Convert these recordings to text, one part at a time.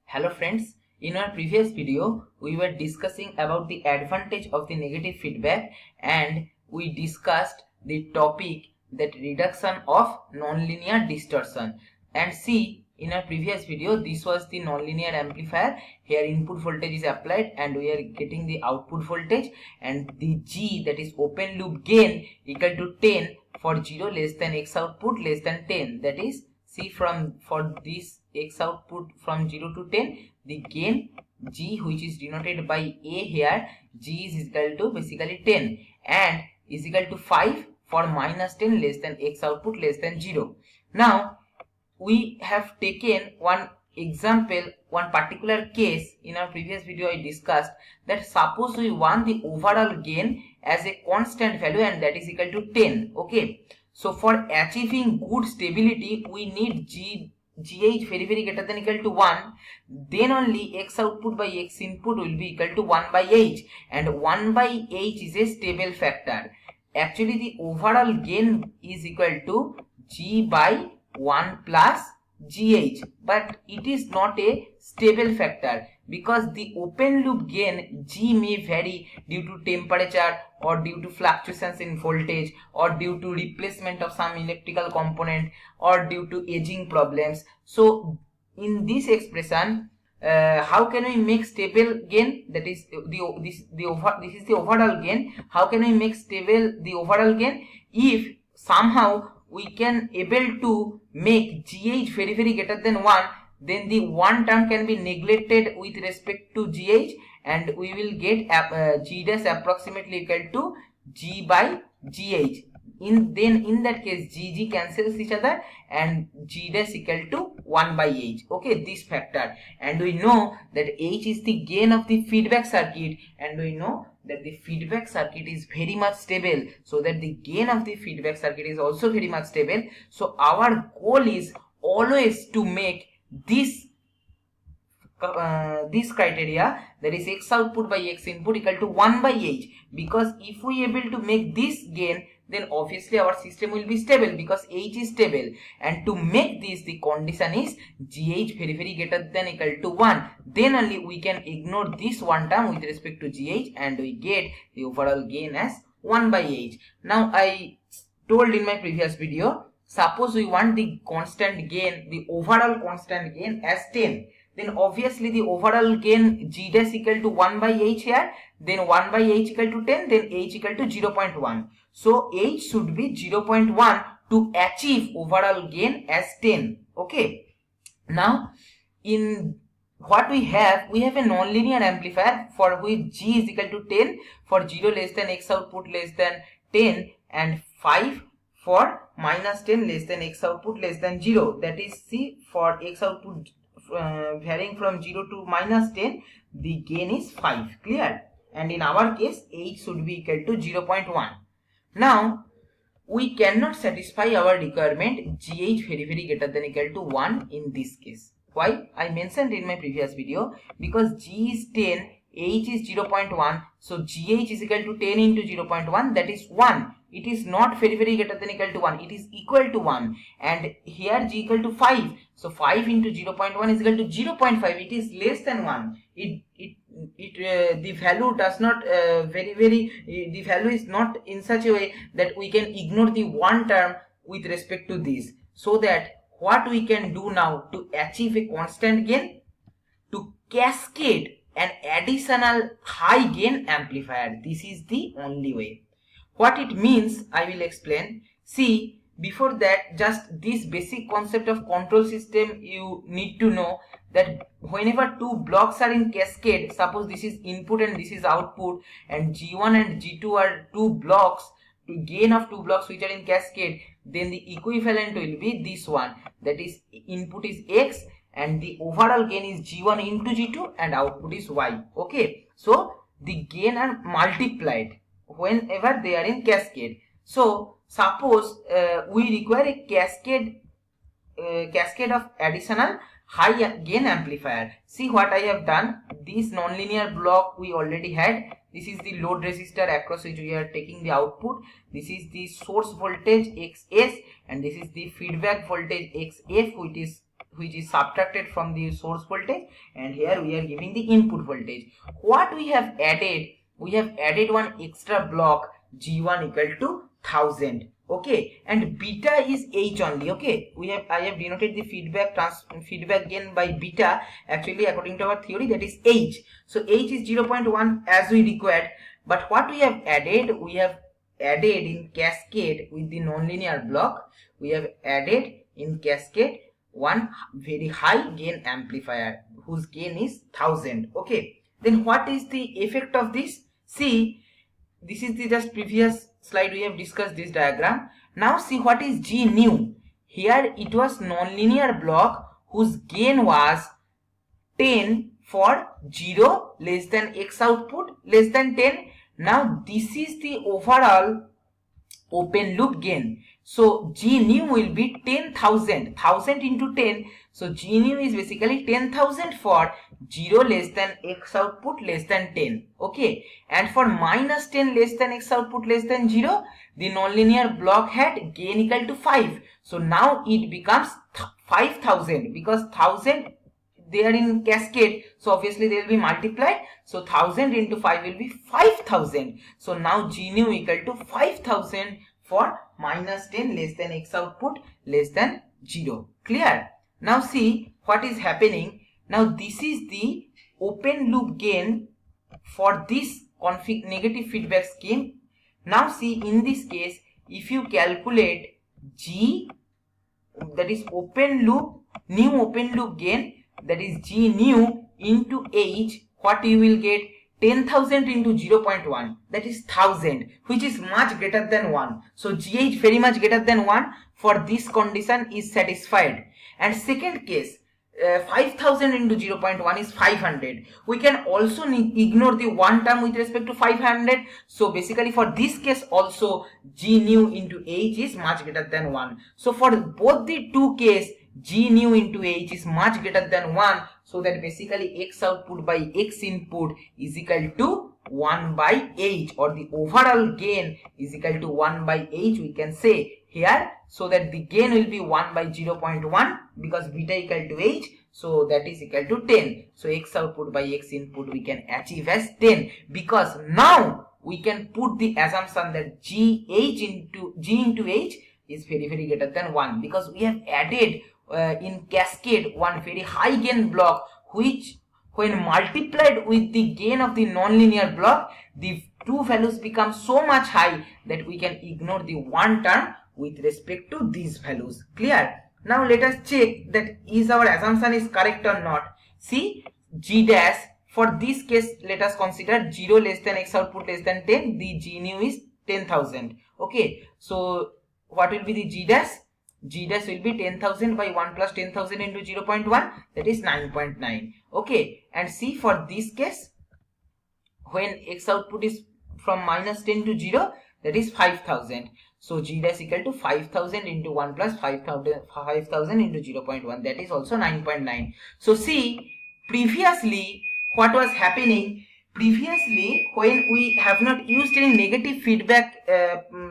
Hello friends, in our previous video we were discussing about the advantage of the negative feedback and we discussed the topic that reduction of nonlinear distortion. And see, in our previous video this was the nonlinear amplifier. Here input voltage is applied and we are getting the output voltage, and the G, that is open loop gain, equal to 10 for 0 less than X output less than 10. That is, see, for this X output from 0 to 10, the gain G, which is denoted by A here, G is equal to basically 10 and is equal to 5 for minus 10 less than X output less than 0. Now we have taken one example, one particular case. In our previous video I discussed that suppose we want the overall gain as a constant value and that is equal to 10. Okay, so for achieving good stability we need GH very greater than equal to 1, then only X output by X input will be equal to 1 by H, and 1 by H is a stable factor. Actually the overall gain is equal to G by 1 plus GH, but it is not a stable factor because the open loop gain G may vary due to temperature or due to fluctuations in voltage or due to replacement of some electrical component or due to aging problems. So in this expression, how can we make stable gain? That is this is the overall gain. How can we make stable the overall gain? If somehow we can able to make GH very greater than 1, then the one term can be neglected with respect to GH and we will get G dash approximately equal to G by GH. In that case GG cancels each other and G dash equal to 1 by H. Okay, this factor, and we know that H is the gain of the feedback circuit, and we know that the feedback circuit is very much stable, so that the gain of the feedback circuit is also very much stable. So our goal is always to make this criteria, that is X output by X input equal to 1 by H, because if we able to make this gain, then obviously our system will be stable because H is stable, and to make this the condition is GH very greater than equal to 1, then only we can ignore this one term with respect to GH and we get the overall gain as 1 by H. Now I told in my previous video, suppose we want the constant gain, the overall constant gain as 10, then obviously the overall gain G dash equal to 1 by H here, then 1 by H equal to 10, then H equal to 0.1. So H should be 0.1 to achieve overall gain as 10. Okay. Now in what we have a nonlinear amplifier for which G is equal to 10 for 0 less than X output less than 10 and 5 for minus 10 less than X output less than 0. That is, see, for X output varying from 0 to minus 10, the gain is 5. Clear? And in our case H should be equal to 0.1. Now we cannot satisfy our requirement GH very greater than equal to 1 in this case. Why? I mentioned in my previous video, because G is 10, H is 0.1, so GH is equal to 10 into 0.1, that is 1. It is not very greater than equal to 1, it is equal to 1, and here G equal to 5, so 5 into 0.1 is equal to 0.5, it is less than 1. The value does not the value is not in such a way that we can ignore the one term with respect to this. So that what we can do now to achieve a constant gain, to cascade an additional high gain amplifier. This is the only way. What it means I will explain. See, before that, just this basic concept of control system you need to know, that whenever two blocks are in cascade, suppose this is input and this is output, and G1 and G2 are two blocks, to gain of two blocks which are in cascade, then the equivalent will be this one, that is input is X and the overall gain is G1 into G2 and output is Y. Okay, so the gain are multiplied whenever they are in cascade. So suppose we require a cascade of additional high gain amplifier. See what I have done. This nonlinear block we already had. This is the load resistor across which we are taking the output. This is the source voltage XS and this is the feedback voltage XF, which is subtracted from the source voltage, and here we are giving the input voltage. What we have added? We have added one extra block G1 equal to 1000. Okay, and beta is H only. Okay, I have denoted the feedback gain by beta. Actually, according to our theory, that is H. So H is 0.1 as we required. But what we have added? We have added in cascade with the nonlinear block. We have added in cascade one very high gain amplifier whose gain is 1000. Okay, then what is the effect of this? See, this is the just previous slide we have discussed this diagram. Now see what is G new. Here it was nonlinear block whose gain was 10 for 0 less than X output less than 10. Now this is the overall open loop gain. So G new will be 10,000. 1000 into 10. So G new is basically 10,000 for 0 less than X output less than 10. Okay. And for minus 10 less than X output less than 0, the nonlinear block had gain equal to 5. So now it becomes 5,000 because 1000 they are in cascade, so obviously they will be multiplied. So 1000 into 5 will be 5000. So now G new equal to 5000 for minus 10 less than X output less than 0. Clear? Now see what is happening. Now this is the open loop gain for this negative feedback scheme. Now see, in this case, if you calculate G, that is open loop, new open loop gain, that is G new into H, what you will get? 10,000 into 0.1, that is 1000, which is much greater than 1. So GH very much greater than 1 for this condition is satisfied. And second case, 5000 into 0.1 is 500. We can also ignore the one term with respect to 500. So basically for this case also G new into H is much greater than 1. So for both the two case, G new into H is much greater than 1. So that basically X output by X input is equal to 1 by H, or the overall gain is equal to 1 by H, we can say here. So that the gain will be 1 by 0.1 because beta equal to H. So that is equal to 10. So X output by X input we can achieve as 10, because now we can put the assumption that G into H is very greater than 1, because we have added in cascade one very high gain block, which when multiplied with the gain of the nonlinear block, the two values become so much high that we can ignore the one term with respect to these values. Clear? Now let us check that is our assumption is correct or not. See, G dash, for this case let us consider 0 less than X output less than 10, the G new is 10,000. Okay, so what will be the G dash? G dash will be 10,000 by 1 plus 10,000 into 0.1, that is 9.9. Okay, and see for this case, when X output is from minus 10 to 0, that is 5,000. So G dash equal to 5,000 into 1 plus 5,000 into 0.1, that is also 9.9. So see, previously what was happening? Previously when we have not used any negative feedback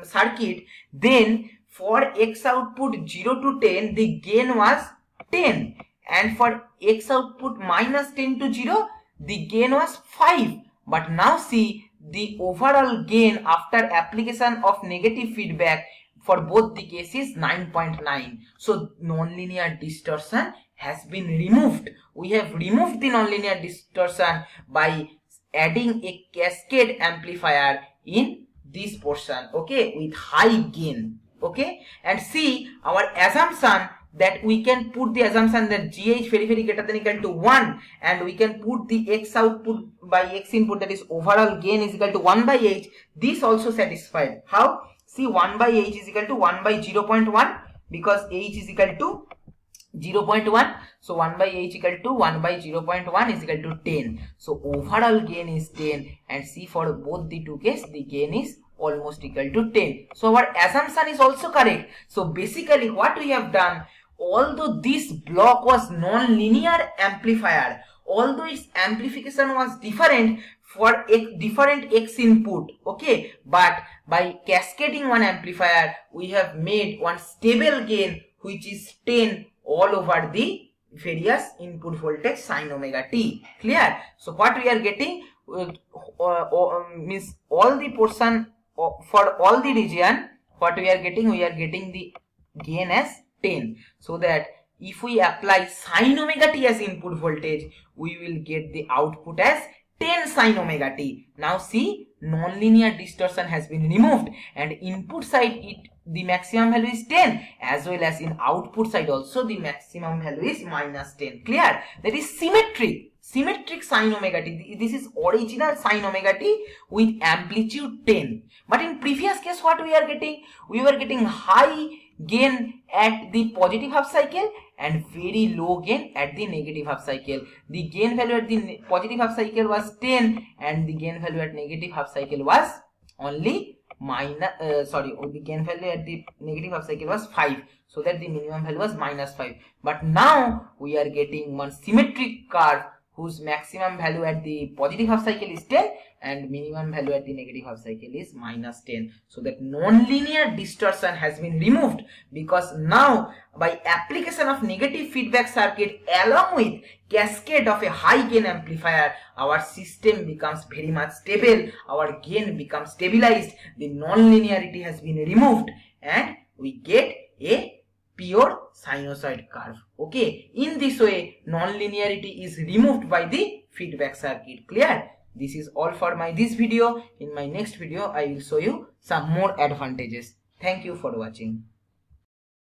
circuit, then for X output 0 to 10, the gain was 10. And for X output minus 10 to 0, the gain was 5. But now see, the overall gain after application of negative feedback for both the cases 9.9. So nonlinear distortion has been removed. We have removed the nonlinear distortion by adding a cascade amplifier in this portion, okay, with high gain. Okay, and see our assumption that we can put the assumption that GH very greater than equal to 1, and we can put the X output by X input, that is overall gain is equal to 1 by H. This also satisfied. How? See, 1 by H is equal to 1 by 0.1 because H is equal to 0.1. So 1 by H equal to 1 by 0.1 is equal to 10. So overall gain is 10, and see for both the two cases the gain is almost equal to 10. So our assumption is also correct. So basically what we have done, although this block was non-linear amplifier, although its amplification was different for different X input, okay, but by cascading one amplifier we have made one stable gain which is 10 all over the various input voltage sin omega t. Clear? So what we are getting means all the portion for all the region, what we are getting the gain as 10, so that if we apply sin omega t as input voltage, we will get the output as 10 sin omega t. Now see, nonlinear distortion has been removed, and input side the maximum value is 10, as well as in output side also the maximum value is minus 10. Clear? That is symmetric sin omega t. This is original sin omega t with amplitude 10. But in previous case, what we are getting? We were getting high gain at the positive half cycle and very low gain at the negative half cycle. The gain value at the positive half cycle was 10, and the gain value at negative half cycle was only the gain value at the negative half cycle was 5, so that the minimum value was minus 5. But now we are getting one symmetric curve whose maximum value at the positive half cycle is 10 and minimum value at the negative half cycle is minus 10. So that non-linear distortion has been removed, because now by application of negative feedback circuit along with cascade of a high gain amplifier, our system becomes very much stable, our gain becomes stabilized, the non-linearity has been removed, and we get a pure sinusoid curve. Okay, in this way non-linearity is removed by the feedback circuit. Clear? This is all for this video. In my next video I will show you some more advantages. Thank you for watching.